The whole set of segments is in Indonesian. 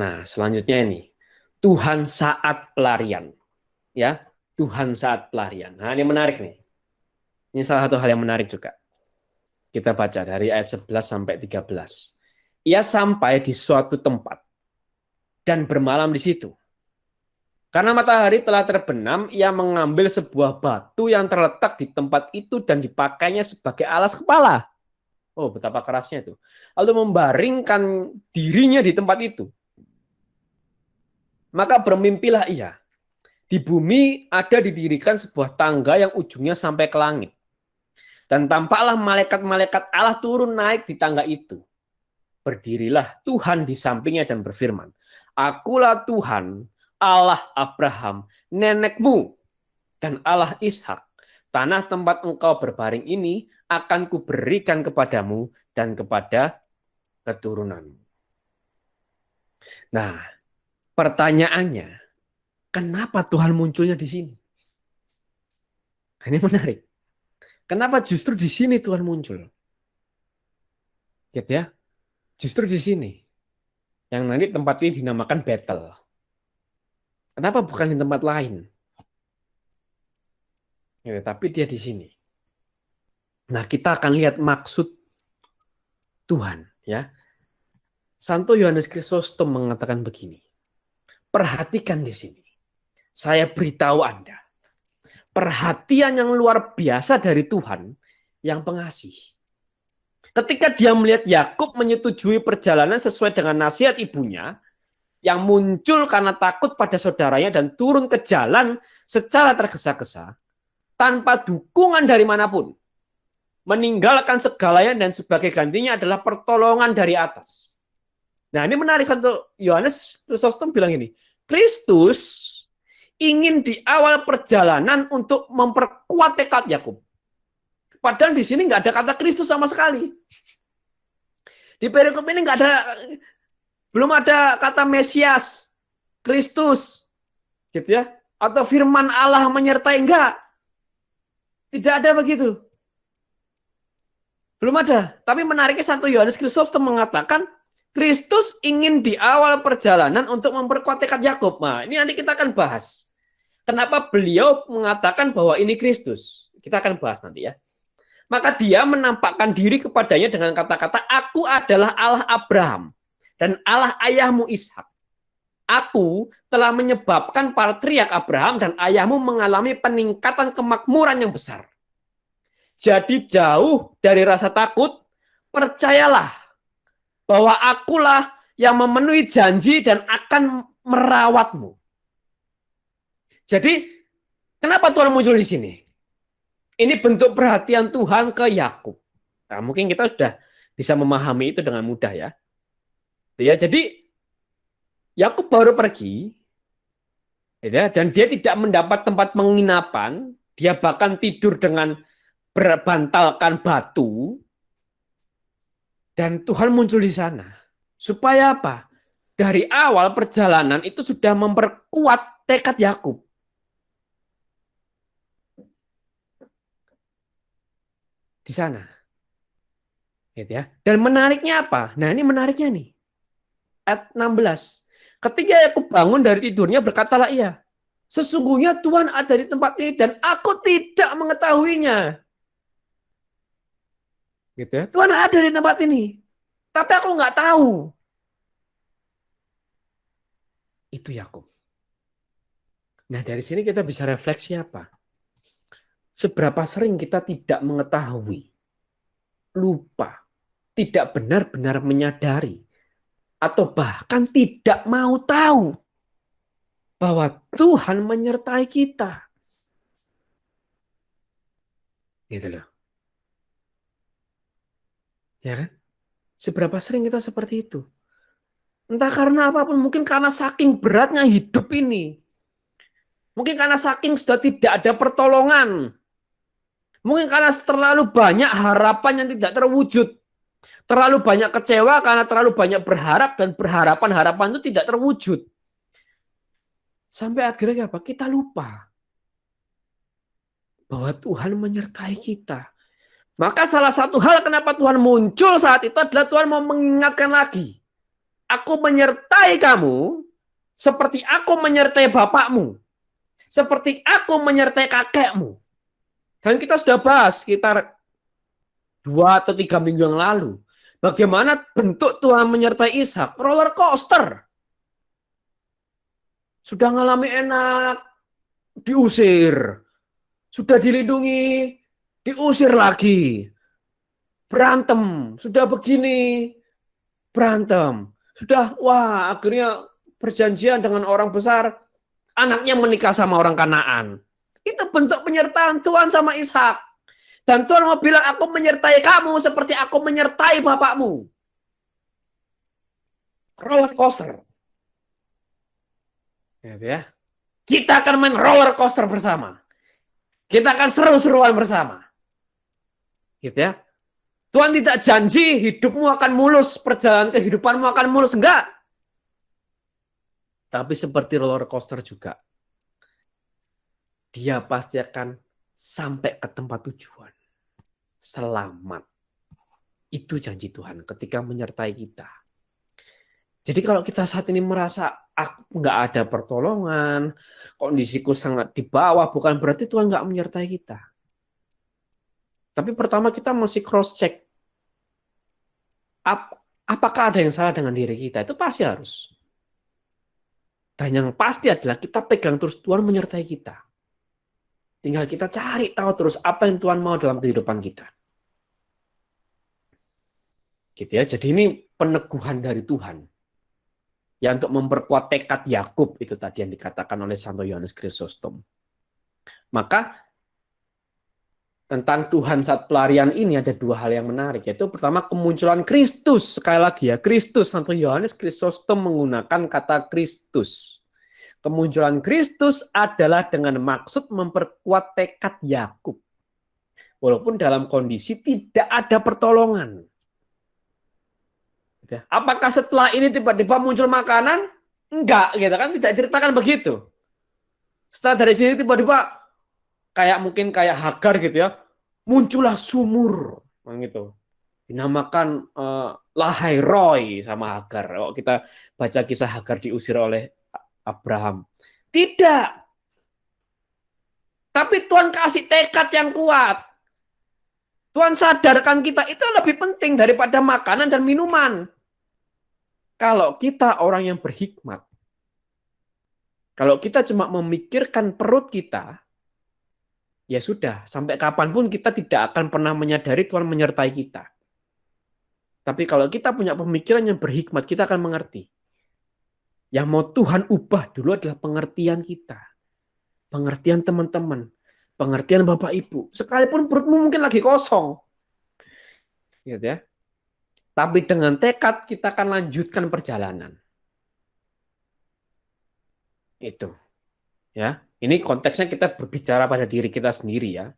Nah, selanjutnya ini. Tuhan saat pelarian. Ya, Tuhan saat pelarian. Nah, ini menarik nih. Ini salah satu hal yang menarik juga. Kita baca dari ayat 11 sampai 13. Ia sampai di suatu tempat dan bermalam di situ. Karena matahari telah terbenam, ia mengambil sebuah batu yang terletak di tempat itu dan dipakainya sebagai alas kepala. Oh, betapa kerasnya itu. Lalu membaringkan dirinya di tempat itu. Maka bermimpilah ia. Di bumi ada didirikan sebuah tangga yang ujungnya sampai ke langit. Dan tampaklah malaikat-malaikat Allah turun naik di tangga itu. Berdirilah Tuhan di sampingnya dan berfirman, Akulah Tuhan, Allah Abraham, nenekmu, dan Allah Ishak. Tanah tempat engkau berbaring ini akan kuberikan kepadamu dan kepada keturunanmu. Nah, pertanyaannya, kenapa Tuhan munculnya di sini? Ini menarik. Kenapa justru di sini Tuhan muncul? Gitu ya. Justru di sini. Yang nanti tempat ini dinamakan Bethel. Kenapa bukan di tempat lain? Ya, tapi dia di sini. Nah, kita akan lihat maksud Tuhan, ya. Santo Yohanes Chrysostom mengatakan begini. Perhatikan di sini. Saya beritahu Anda. Perhatian yang luar biasa dari Tuhan yang pengasih. Ketika dia melihat Yakub menyetujui perjalanan sesuai dengan nasihat ibunya, yang muncul karena takut pada saudaranya dan turun ke jalan secara tergesa-gesa, tanpa dukungan dari manapun, meninggalkan segalanya dan sebagai gantinya adalah pertolongan dari atas. Nah, ini menarik. Santo Yohanes Chrysostom bilang ini, Kristus ingin di awal perjalanan untuk memperkuat tekad Yakub. Padahal di sini nggak ada kata Kristus sama sekali. Di perikop ini nggak ada, belum ada kata Mesias, Kristus, gitu ya, atau firman Allah menyertai, enggak. Tidak ada begitu. Belum ada. Tapi menariknya Santo Yohanes Chrysostom mengatakan Kristus ingin di awal perjalanan untuk memperkuat tekad Yakub. Nah, ini nanti kita akan bahas. Kenapa beliau mengatakan bahwa ini Kristus? Kita akan bahas nanti ya. Maka dia menampakkan diri kepadanya dengan kata-kata, Aku adalah Allah Abraham dan Allah ayahmu Ishak. Aku telah menyebabkan patriark Abraham dan ayahmu mengalami peningkatan kemakmuran yang besar. Jadi jauh dari rasa takut, percayalah bahwa akulah yang memenuhi janji dan akan merawatmu. Jadi, kenapa Tuhan muncul di sini? Ini bentuk perhatian Tuhan ke Yakub. Nah, mungkin kita sudah bisa memahami itu dengan mudah ya. Ya, jadi Yakub baru pergi, ya, dan dia tidak mendapat tempat penginapan. Dia bahkan tidur dengan berbantalkan batu. Dan Tuhan muncul di sana. Supaya apa? Dari awal perjalanan itu sudah memperkuat tekad Yakub. Di sana. Gitu ya. Dan menariknya apa? Nah, ini menariknya nih. Ayat 16. Ketika Yakub bangun dari tidurnya, berkatalah ia, sesungguhnya Tuhan ada di tempat ini dan aku tidak mengetahuinya. Gitu ya. Tuhan ada di tempat ini, tapi aku nggak tahu. Itu Yakub. Nah, dari sini kita bisa refleksi apa? Seberapa sering kita tidak mengetahui, lupa, tidak benar-benar menyadari, atau bahkan tidak mau tahu bahwa Tuhan menyertai kita. Gitu loh. Ya kan? Seberapa sering kita seperti itu? Entah karena apapun, mungkin karena saking beratnya hidup ini. Mungkin karena saking sudah tidak ada pertolongan. Mungkin karena terlalu banyak harapan yang tidak terwujud. Terlalu banyak kecewa karena terlalu banyak berharap dan berharapan-harapan itu tidak terwujud. Sampai akhirnya apa? Kita lupa bahwa Tuhan menyertai kita. Maka salah satu hal kenapa Tuhan muncul saat itu adalah Tuhan mau mengingatkan lagi. aku menyertai kamu seperti aku menyertai bapakmu, seperti aku menyertai kakekmu. Dan kita sudah bahas sekitar 2 atau 3 minggu yang lalu. Bagaimana bentuk Tuhan menyertai Ishak? Roller coaster. Sudah ngalami enak, diusir. Sudah dilindungi, diusir lagi. Berantem, sudah begini, berantem. Sudah, wah akhirnya perjanjian dengan orang besar, anaknya menikah sama orang Kanaan. Itu bentuk penyertaan Tuhan sama Ishak. Dan Tuhan mau bilang, aku menyertai kamu seperti aku menyertai bapakmu. Roller coaster. Ya. Kita akan main roller coaster bersama. Kita akan seru-seruan bersama. Gitu ya. Tuhan tidak janji hidupmu akan mulus, perjalanan kehidupanmu akan mulus. Enggak. Tapi seperti roller coaster juga. Dia pasti akan sampai ke tempat tujuan. Selamat. Itu janji Tuhan ketika menyertai kita. Jadi kalau kita saat ini merasa aku nggak ada pertolongan, kondisiku sangat di bawah, bukan berarti Tuhan nggak menyertai kita. Tapi pertama kita mesti cross check. Apakah ada yang salah dengan diri kita? Itu pasti harus. Dan yang pasti adalah kita pegang terus Tuhan menyertai kita. Tinggal kita cari tahu terus apa yang Tuhan mau dalam kehidupan kita. Gitu ya. Jadi ini peneguhan dari Tuhan. Ya untuk memperkuat tekad Yakub itu tadi yang dikatakan oleh Santo Yohanes Chrysostom. Maka tentang Tuhan saat pelarian ini ada 2 hal yang menarik, yaitu pertama kemunculan Kristus. Sekali lagi ya, Kristus. Santo Yohanes Chrysostom menggunakan kata Kristus. Kemunculan Kristus adalah dengan maksud memperkuat tekad Yakub. Walaupun dalam kondisi tidak ada pertolongan. Apakah setelah ini tiba-tiba muncul makanan? Enggak, gitu kan? Tidak ceritakan begitu. Setelah dari sini tiba-tiba mungkin kayak Hagar gitu ya, muncullah sumur, gitu. Dinamakan Lahai Roy sama Hagar. Kalau kita baca kisah Hagar diusir oleh Abraham. Tidak. Tapi Tuhan kasih tekad yang kuat. Tuhan sadarkan kita itu lebih penting daripada makanan dan minuman. Kalau kita orang yang berhikmat, kalau kita cuma memikirkan perut kita, ya sudah, sampai kapanpun kita tidak akan pernah menyadari Tuhan menyertai kita. Tapi kalau kita punya pemikiran yang berhikmat, kita akan mengerti. Yang mau Tuhan ubah dulu adalah pengertian kita. Pengertian teman-teman. Pengertian Bapak Ibu. Sekalipun perutmu mungkin lagi kosong. Gitu ya. Tapi dengan tekad kita akan lanjutkan perjalanan. Itu. Ya. Ini konteksnya kita berbicara pada diri kita sendiri ya.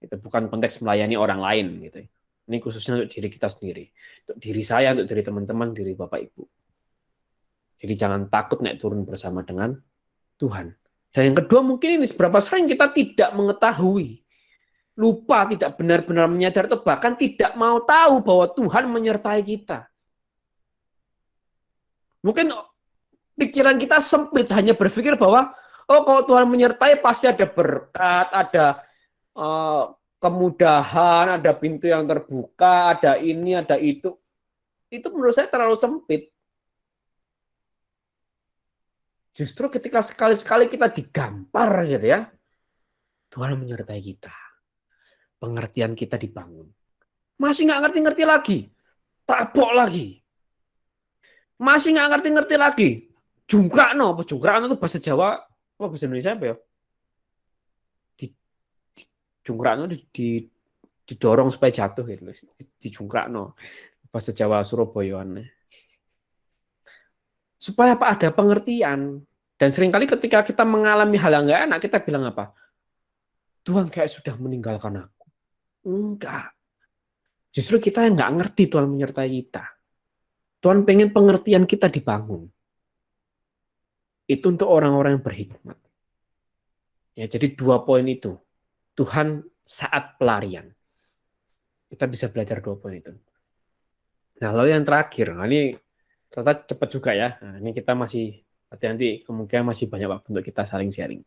Itu bukan konteks melayani orang lain gitu. Ini khususnya untuk diri kita sendiri. Untuk diri saya, untuk diri teman-teman, diri Bapak Ibu. Jadi jangan takut naik turun bersama dengan Tuhan. Dan yang kedua mungkin ini seberapa sering kita tidak mengetahui. Lupa, tidak benar-benar menyadari, atau bahkan tidak mau tahu bahwa Tuhan menyertai kita. Mungkin pikiran kita sempit, hanya berpikir bahwa kalau Tuhan menyertai pasti ada berkat, ada kemudahan, ada pintu yang terbuka, ada ini, ada itu. Itu menurut saya terlalu sempit. Justru ketika sekali-sekali kita digampar gitu ya, Tuhan menyertai kita. Pengertian kita dibangun. Masih nggak ngerti-ngerti lagi. Tabok lagi. Masih nggak ngerti-ngerti lagi. Jungkrakno. Jungkrakno itu bahasa Jawa. Apa bahasa Indonesia apa ya? Jungkrakno didorong supaya jatuh gitu. Dijungkrakno. Bahasa Jawa Surabayaan. Supaya apa? Ada pengertian. Dan seringkali ketika kita mengalami hal yang nggak enak, kita bilang apa? Tuhan kayak sudah meninggalkan aku. Enggak. Justru kita yang nggak ngerti Tuhan menyertai kita. Tuhan pengen pengertian kita dibangun. Itu untuk orang-orang yang berhikmat. Ya, jadi 2 poin itu. Tuhan saat pelarian. Kita bisa belajar 2 poin itu. Nah, lalu yang terakhir, ini ternyata cepat juga ya. Nah, ini kita masih nanti kemungkinan masih banyak waktu untuk kita saling sharing.